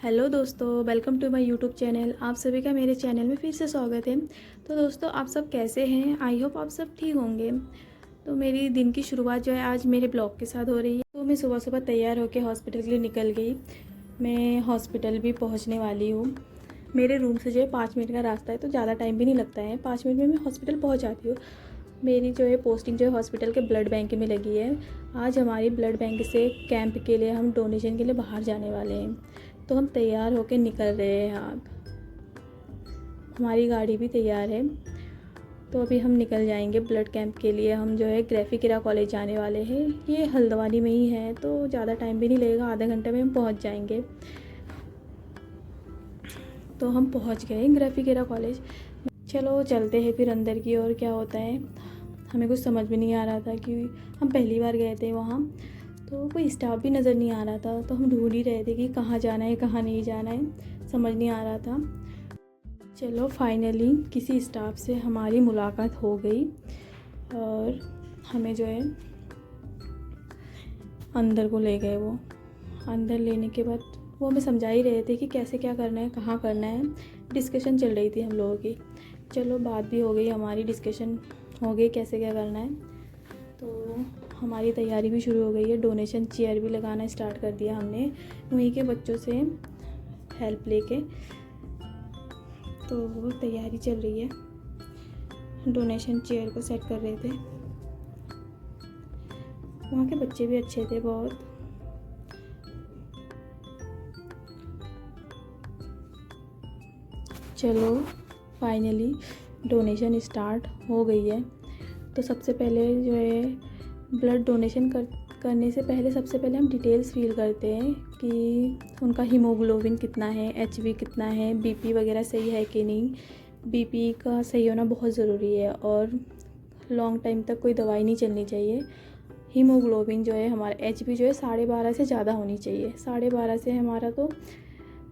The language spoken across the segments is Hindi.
हेलो दोस्तों, welcome to my YouTube channel. आप सभी का मेरे चैनल में फिर से स्वागत है। तो दोस्तों, आप सब कैसे हैं? आई होप आप सब ठीक होंगे। तो मेरी दिन की शुरुआत जो है आज मेरे ब्लॉग के साथ हो रही है। तो मैं सुबह सुबह तैयार होकर हॉस्पिटल के लिए निकल गई। मैं हॉस्पिटल भी पहुंचने वाली हूँ। मेरे रूम से जो है 5 मिनट का रास्ता है, तो ज़्यादा टाइम भी नहीं लगता है। 5 मिनट में मैं हॉस्पिटल पहुँच जाती हूँ। मेरी जो है पोस्टिंग जो है हॉस्पिटल के ब्लड बैंक में लगी है। आज हमारी ब्लड बैंक से कैंप के लिए हम डोनेशन के लिए बाहर जाने वाले हैं। तो हम तैयार होकर निकल रहे हैं। अब हमारी गाड़ी भी तैयार है। तो अभी हम निकल जाएंगे ब्लड कैंप के लिए। हम जो है ग्रेफिकेरा कॉलेज जाने वाले हैं। ये हल्द्वानी में ही है, तो ज़्यादा टाइम भी नहीं लगेगा, आधे घंटे में हम पहुंच जाएंगे। तो हम पहुंच गए ग्रेफिकेरा कॉलेज। चलो चलते हैं फिर अंदर की ओर, क्या होता है। हमें कुछ समझ में नहीं आ रहा था कि हम पहली बार गए थे वहाँ, तो कोई स्टाफ भी नज़र नहीं आ रहा था। तो हम ढूंढ ही रहे थे कि कहाँ जाना है कहाँ नहीं जाना है, समझ नहीं आ रहा था। चलो फाइनली किसी स्टाफ से हमारी मुलाकात हो गई और हमें जो है अंदर को ले गए। वो अंदर लेने के बाद वो हमें समझा ही रहे थे कि कैसे क्या करना है, कहाँ करना है। डिस्कशन चल रही थी हम लोगों की। चलो बात भी हो गई हमारी, डिस्कशन हो गई कैसे क्या करना है। तो हमारी तैयारी भी शुरू हो गई है। डोनेशन चेयर भी लगाना स्टार्ट कर दिया हमने, वहीं के बच्चों से हेल्प लेके। तो वो तैयारी चल रही है। डोनेशन चेयर को सेट कर रहे थे। वहाँ के बच्चे भी अच्छे थे बहुत। चलो फाइनली डोनेशन स्टार्ट हो गई है। तो सबसे पहले जो है ब्लड डोनेशन करने से पहले सबसे पहले हम डिटेल्स फिल करते हैं कि उनका हीमोग्लोबिन कितना है, एचबी कितना है, बीपी वगैरह सही है कि नहीं। बीपी का सही होना बहुत ज़रूरी है और लॉन्ग टाइम तक कोई दवाई नहीं चलनी चाहिए। हीमोग्लोबिन जो है हमारा, एचबी जो है 12.5 से ज़्यादा होनी चाहिए। 12.5 से हमारा, तो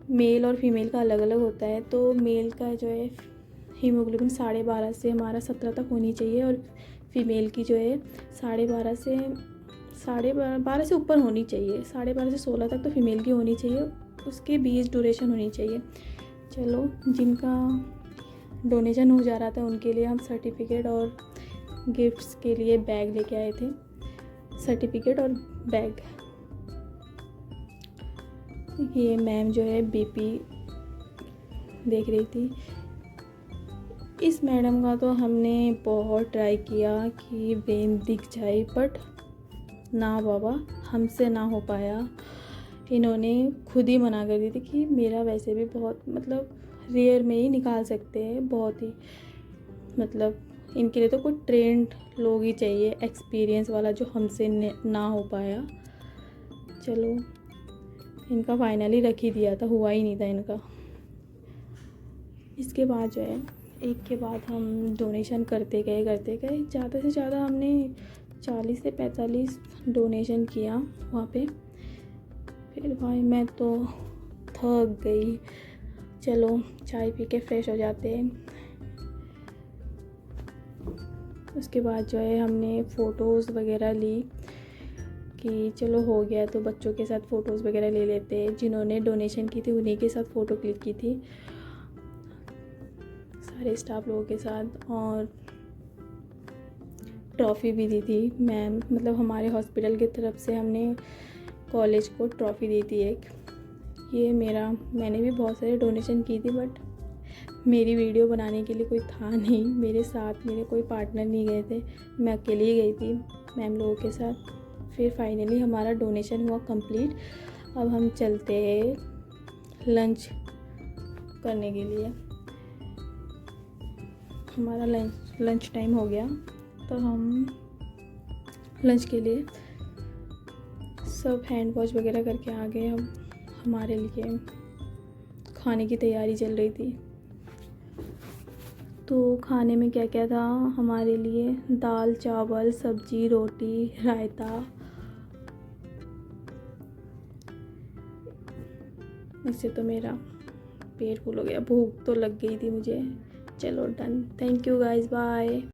मेल और फीमेल का अलग अलग होता है। तो मेल का जो है हीमोग्लोबिन 12.5 से हमारा 17 तक होनी चाहिए और फीमेल की जो है 12.5 से ऊपर होनी चाहिए। 12.5 से 16 तक तो फीमेल की होनी चाहिए। उसके 20 ड्यूरेशन होनी चाहिए। चलो जिनका डोनेशन हो जा रहा था उनके लिए हम सर्टिफिकेट और गिफ्ट्स के लिए बैग लेके आए थे। सर्टिफिकेट और बैग। ये मैम जो है बीपी देख रही थी। इस मैडम का तो हमने बहुत ट्राई किया कि वेन दिख जाए, बट ना बाबा, हमसे ना हो पाया। इन्होंने खुद ही मना कर दी थी कि मेरा वैसे भी बहुत, मतलब रेयर में ही निकाल सकते हैं, बहुत ही, मतलब इनके लिए तो कोई ट्रेंड लोग ही चाहिए, एक्सपीरियंस वाला, जो हमसे ना हो पाया। चलो इनका फाइनली रख ही दिया था, हुआ ही नहीं था इनका। इसके बाद जो है एक के बाद हम डोनेशन करते गए ज़्यादा से ज़्यादा हमने 40 से 45 डोनेशन किया वहाँ पे। फिर भाई मैं तो थक गई। चलो चाय पी के फ्रेश हो जाते हैं। उसके बाद जो है हमने फ़ोटोज़ वगैरह ली कि चलो हो गया तो बच्चों के साथ फ़ोटोज़ वगैरह ले लेते हैं। जिन्होंने डोनेशन की थी उन्हीं के साथ फ़ोटो क्लिक की थी, सारे स्टाफ लोगों के साथ। और ट्रॉफ़ी भी दी थी मैम, मतलब हमारे हॉस्पिटल की तरफ से हमने कॉलेज को ट्रॉफ़ी दी थी एक। ये मैंने भी बहुत सारे डोनेशन की थी, बट मेरी वीडियो बनाने के लिए कोई था नहीं मेरे साथ, मेरे कोई पार्टनर नहीं गए थे, मैं अकेली ही गई थी मैम लोगों के साथ। फिर फाइनली हमारा डोनेशन हुआ कंप्लीट। अब हम चलते हैं लंच करने के लिए। हमारा लंच टाइम हो गया, तो हम लंच के लिए सब हैंड वॉश वगैरह करके आ गए। हम हमारे लिए खाने की तैयारी चल रही थी। तो खाने में क्या क्या था हमारे लिए? दाल चावल सब्जी रोटी रायता। इससे तो मेरा पेट फुल हो गया, भूख तो लग गई थी मुझे। चलो done, thank you guys, bye.